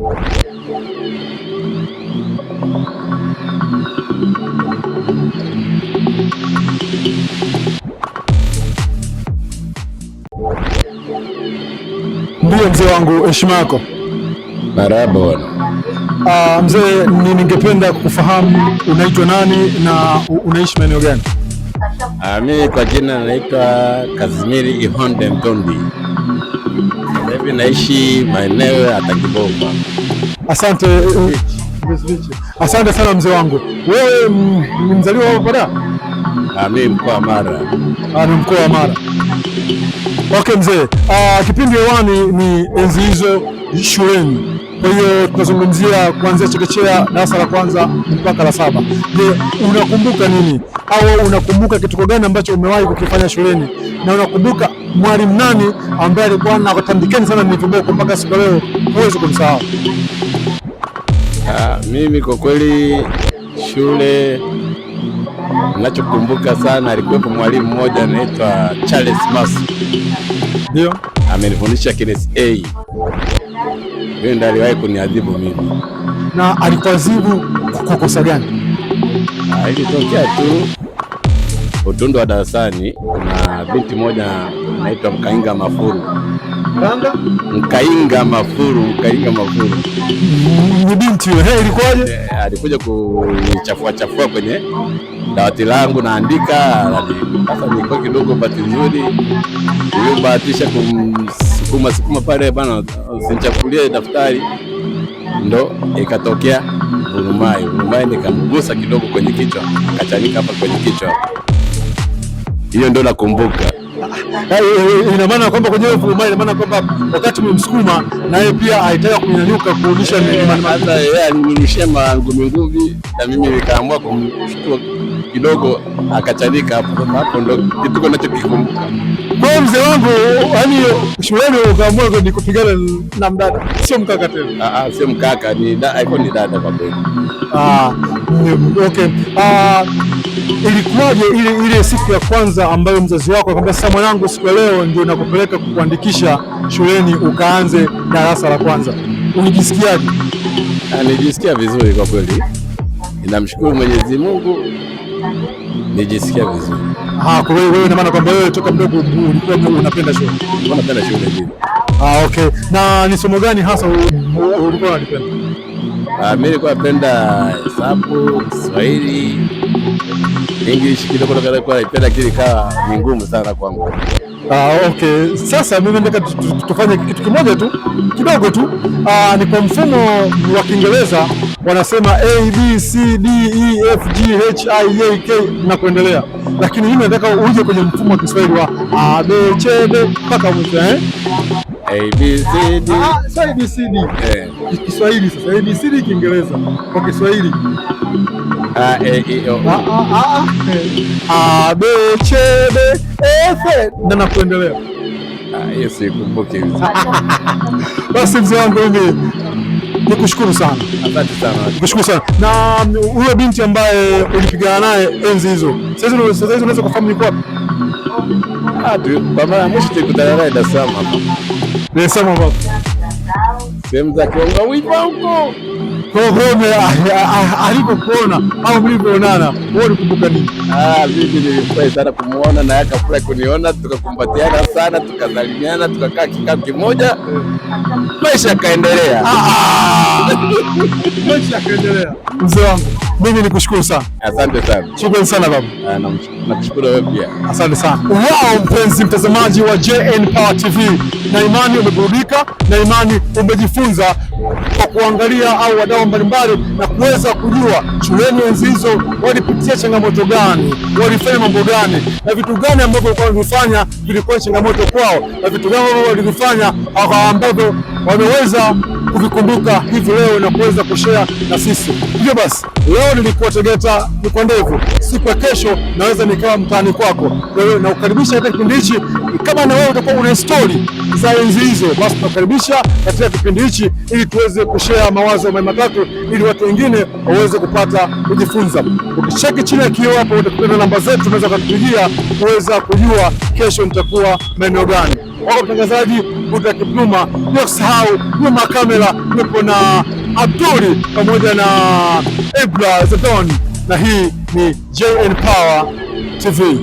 Ndiyo mzee wangu, heshima yako. Marahaba bwana. Mzee, ningependa kufahamu unaitwa nani na unaishi maeneo gani? Mimi kwa jina naitwa Kazimiri Ihonde Mtondi. Hivi naishi maeneo ya Tangibomba. Asante. Asante sana mzee wangu. Wewe ni mzaliwa wa Pada? Mimi mkoa wa Mara. Ni mkoa wa Mara. Okay mzee, kipindi hewani ni enzi hizo shuleni. Kwa hiyo tunazungumzia kuanzia chekechea darasa la kwanza mpaka la 7. Je, unakumbuka nini au unakumbuka kitu gani ambacho umewahi kukifanya shuleni, na unakumbuka mwalimu nani ambaye alikuwa anakutandikeni sana ni viboko mpaka siku leo huwezi kumsahau? Mimi kwa kweli shule ninachokumbuka sana alikuwepo mwalimu mmoja anaitwa Charles Masu. Ndio amenifundisha Kinesi A. Yeye ndiye aliwahi kuniadhibu mimi. Na alikuadhibu kwa kosa gani? Ilitokea tu utundu wa darasani, kuna binti moja anaitwa Mkainga Mafuru. Mkainga Mafuru. Ni binti yule. Ilikuwaje? Alikuja kunichafua kwenye dawati langu naandika. Sasa nilikuwa kidogo bahati nzuri, nilibahatisha kumsukuma pale bana usinichafulie daftari, ndo ikatokea vurumai, nikamgusa kidogo kwenye kichwa, akachanika hapa kwenye kichwa. Hiyo ndo nakumbuka. Ina maana kwamba kwenye vurumai, ina maana kwamba wakati umemsukuma na yeye pia alitaka kunyanyuka kurudisha hata yeye alinirudishia ngumi, na mimi nikaamua kumshtua kidogo, akachanika hapo. Hapo ndo kitu ninachokikumbuka. Kwa mzee wangu, yani shuleni ukaamua ni kupigana na mdada, sio mkaka tena? Sio mkaka, ni dada kwa kweli. Okay. Ilikuwaje ile siku ya kwanza ambayo mzazi wako akamwambia sasa mwanangu, siku ya leo ndio nakupeleka kukuandikisha shuleni ukaanze darasa la kwanza, unijisikiaje? Nijisikia vizuri kwa kweli, ninamshukuru Mwenyezi Mungu, nijisikia vizuri. Kwa hiyo wewe ina maana kwamba wewe toka mdogo ulikuwa unapenda shule? Unapenda shule ndio. Okay. Na ni somo gani hasa ulikuwa unalipenda? Mimi nilikuwa napenda hesabu, Kiswahili, English kidogo nilikuwa napenda, kile kawa ni ngumu sana kwangu. Okay. Sasa mimi nataka tufanye kitu kimoja tu kidogo tu. Ni kwa mfumo wa Kiingereza wanasema A B C D E F G H I J K na kuendelea, lakini mimi nataka uje kwenye mfumo wa Kiswahili wa A B C D mpaka mwisho. A B C D. Sasa A B C D. Kiswahili sasa. A B C D Kiingereza kwa Kiswahili. A E O. A B C D E F na kuendelea. Hiyo sikumbuki hizo. Basi mzee wangu, mimi nikushukuru sana. Asante sana. Nikushukuru sana. Na huyo binti ambaye ulipigana naye enzi hizo, sasa hizo unaweza kufahamu ni kwapi? Kwa mara mwisho tulikutana naye Dar es Salaam hapa. Dar es Salaam hapa. Sehemu za Kionga Wipa huko. Kwa hiyo alipokuona au mlivyoonana, wewe unakumbuka nini? Mimi nilifurahi sana kumuona na yeye akafurahi kuniona, tukakumbatiana sana, tukasalimiana, tukakaa kikao kimoja, maisha yakaendelea. Maisha yakaendelea. Mzee wangu, mimi nikushukuru sana. Asante sana. Shukrani sana baba. Nakushukuru wewe pia. Asante sana. Mpenzi mtazamaji wa JN Power TV, na imani umeburudika, na imani umejifunza kwa kuangalia au wadau mbalimbali na kuweza kujua shuleni enzi hizo walipitia changamoto gani, walifanya mambo gani, na vitu gani ambavyo walifanya vilikuwa changamoto kwao, na vitu gani ambavyo walifanya ambavyo wameweza kuvikumbuka hivi leo na kuweza kushare na sisi. Hivyo basi leo nilikuwa Tegeta, niko Ndevu. Siku ya kesho naweza nikawa mtaani kwako. Kwa hiyo nakukaribisha katika kipindi hichi. Kama na wewe utakuwa una story za enzi hizo, basi tunakaribisha katika kipindi hichi ili tuweze kushare mawazo matatu, ili watu wengine waweze kupata kujifunza. Ukicheki chini ya kioo hapo utakutana namba zetu, unaweza kutupigia kuweza kujua kesho nitakuwa maeneo gani. Wako mtangazaji Buda Kipluma, bila kusahau nyuma kamera nipo na Abduli pamoja na Ibra Zadon, na hii ni JN Power TV.